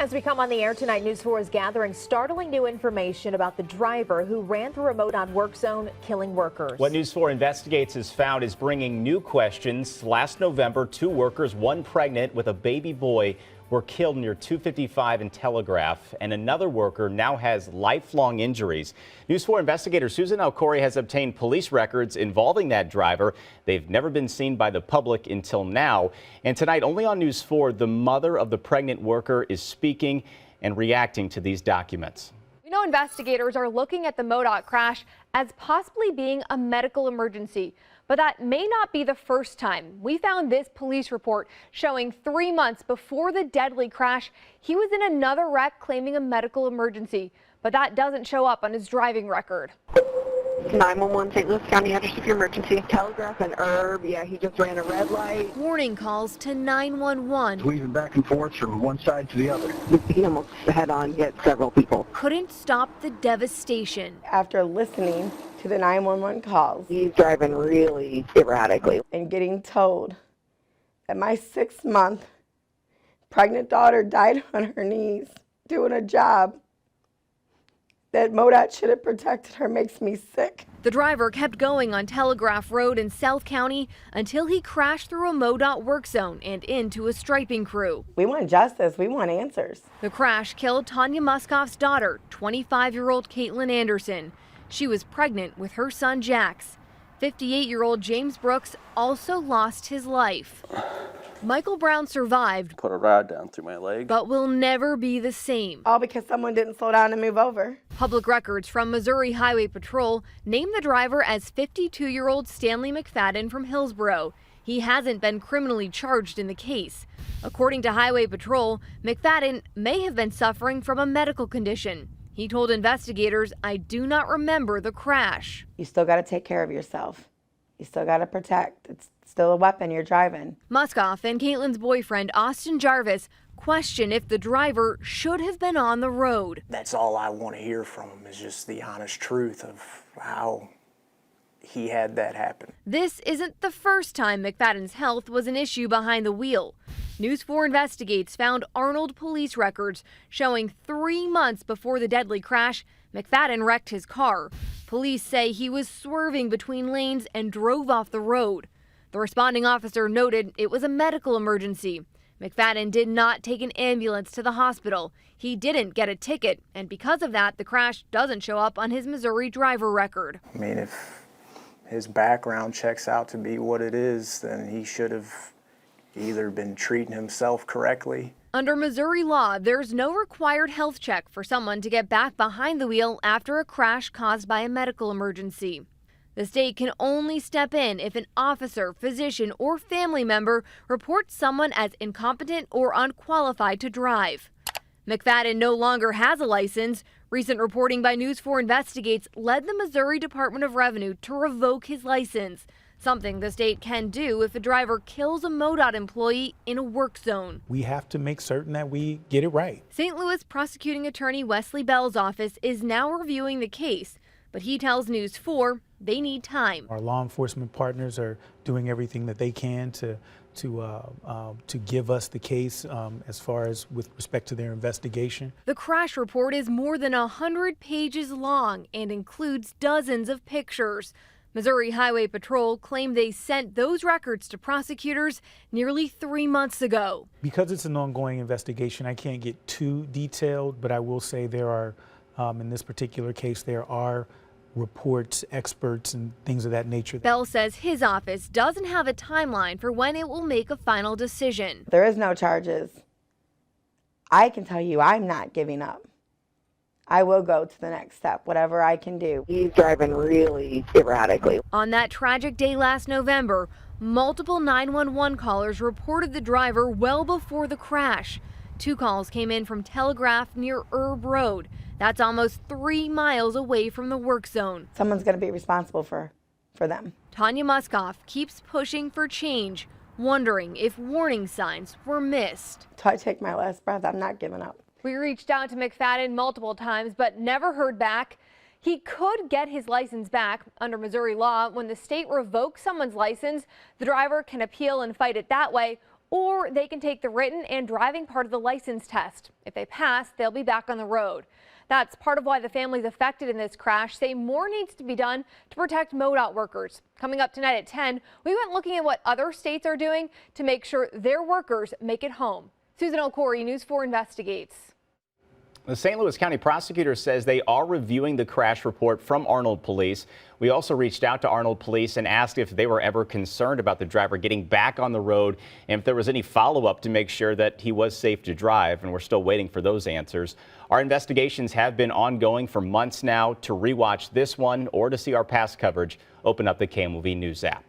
As we come on the air tonight, News 4 is gathering startling new information about the driver who ran through a MoDOT work zone, killing workers. What News 4 investigates has found is bringing new questions. Last November, 2 workers, one pregnant with a baby boy, were killed near 255 and Telegraph, and another worker now has lifelong injuries. News 4 investigator Susan Alcori has obtained police records involving that driver. They've never been seen by the public until now. And tonight, only on News 4, the mother of the pregnant worker is speaking and reacting to these documents. We know investigators are looking at the MoDOT crash as possibly being a medical emergency. But that may not be the first time. We found this police report showing 3 months before the deadly crash, he was in another wreck claiming a medical emergency. But that doesn't show up on his driving record. 911 St. Louis County, address of your emergency. Telegraph and Herb, yeah, he just ran a red light. Warning calls to 911. Weaving back and forth from one side to the other. He almost head-on hit several people. Couldn't stop the devastation. After listening to the 911 calls, He's driving really erratically. and getting told that my 6-month pregnant daughter died on her knees doing a job that MoDOT should have protected her makes me sick. The driver kept going on Telegraph Road in South County until he crashed through a MoDOT work zone and into a striping crew. We want justice. We want answers. The crash killed Tanya Muskoff's daughter, 25-year-old Caitlin Anderson. She was pregnant with her son Jax. 58-year-old James Brooks also lost his life. Michael Brown survived, Put a rod down through my leg. but will never be the same. All because someone didn't slow down and move over. Public records from Missouri Highway Patrol name the driver as 52-year-old Stanley McFadden from Hillsborough. He hasn't been criminally charged in the case. According to Highway Patrol, McFadden may have been suffering from a medical condition. He told investigators, "I do not remember the crash." You still got to take care of yourself. You still got to protect. It's still a weapon you're driving. Muskoff and Caitlin's boyfriend, Austin Jarvis, question if the driver should have been on the road. That's all I want to hear from him, is just the honest truth of how he had that happen. This isn't the first time McFadden's health was an issue behind the wheel. News 4 Investigates found Arnold police records showing 3 months before the deadly crash, McFadden wrecked his car. Police say he was swerving between lanes and drove off the road. The responding officer noted it was a medical emergency. McFadden did not take an ambulance to the hospital. He didn't get a ticket, and because of that, the crash doesn't show up on his Missouri driver record. I mean, if his background checks out to be what it is, then he should have either been treating himself correctly. Under Missouri law, there's no required health check for someone to get back behind the wheel after a crash caused by a medical emergency. The state can only step in if an officer, physician, or family member reports someone as incompetent or unqualified to drive. McFadden no longer has a license. Recent reporting by News 4 Investigates led the Missouri Department of Revenue to revoke his license, something the state can do if a driver kills a MoDOT employee in a work zone. We have to make certain that we get it right. St. Louis prosecuting attorney Wesley Bell's office is now reviewing the case, but he tells News 4 they need time. Our law enforcement partners are doing everything that they can to give us the case as far as with respect to their investigation. The crash report is more than 100 pages long and includes dozens of pictures. Missouri Highway Patrol claimed they sent those records to prosecutors nearly 3 months ago. Because it's an ongoing investigation, I can't get too detailed, but I will say there are, in this particular case, there are reports, experts, and things of that nature. Bell says his office doesn't have a timeline for when it will make a final decision. There is no charges. I can tell you I'm not giving up. I will go to the next step, whatever I can do. He's driving really erratically. On that tragic day last November, multiple 911 callers reported the driver well before the crash. 2 calls came in from Telegraph near Herb Road. That's almost 3 miles away from the work zone. Someone's going to be responsible for them. Tanya Muskoff keeps pushing for change, wondering if warning signs were missed. Till I take my last breath, I'm not giving up. We reached out to McFadden multiple times, but never heard back. He could get his license back. Under Missouri law, when the state revokes someone's license, the driver can appeal and fight it that way, or they can take the written and driving part of the license test. If they pass, they'll be back on the road. That's part of why the families affected in this crash say more needs to be done to protect MoDOT workers. Coming up tonight at 10, we went looking at what other states are doing to make sure their workers make it home. Susan O'Corey, News 4 Investigates. The St. Louis County prosecutor says they are reviewing the crash report from Arnold Police. We also reached out to Arnold Police and asked if they were ever concerned about the driver getting back on the road and if there was any follow-up to make sure that he was safe to drive, and we're still waiting for those answers. Our investigations have been ongoing for months now. To rewatch this one or to see our past coverage, open up the KMOV News app.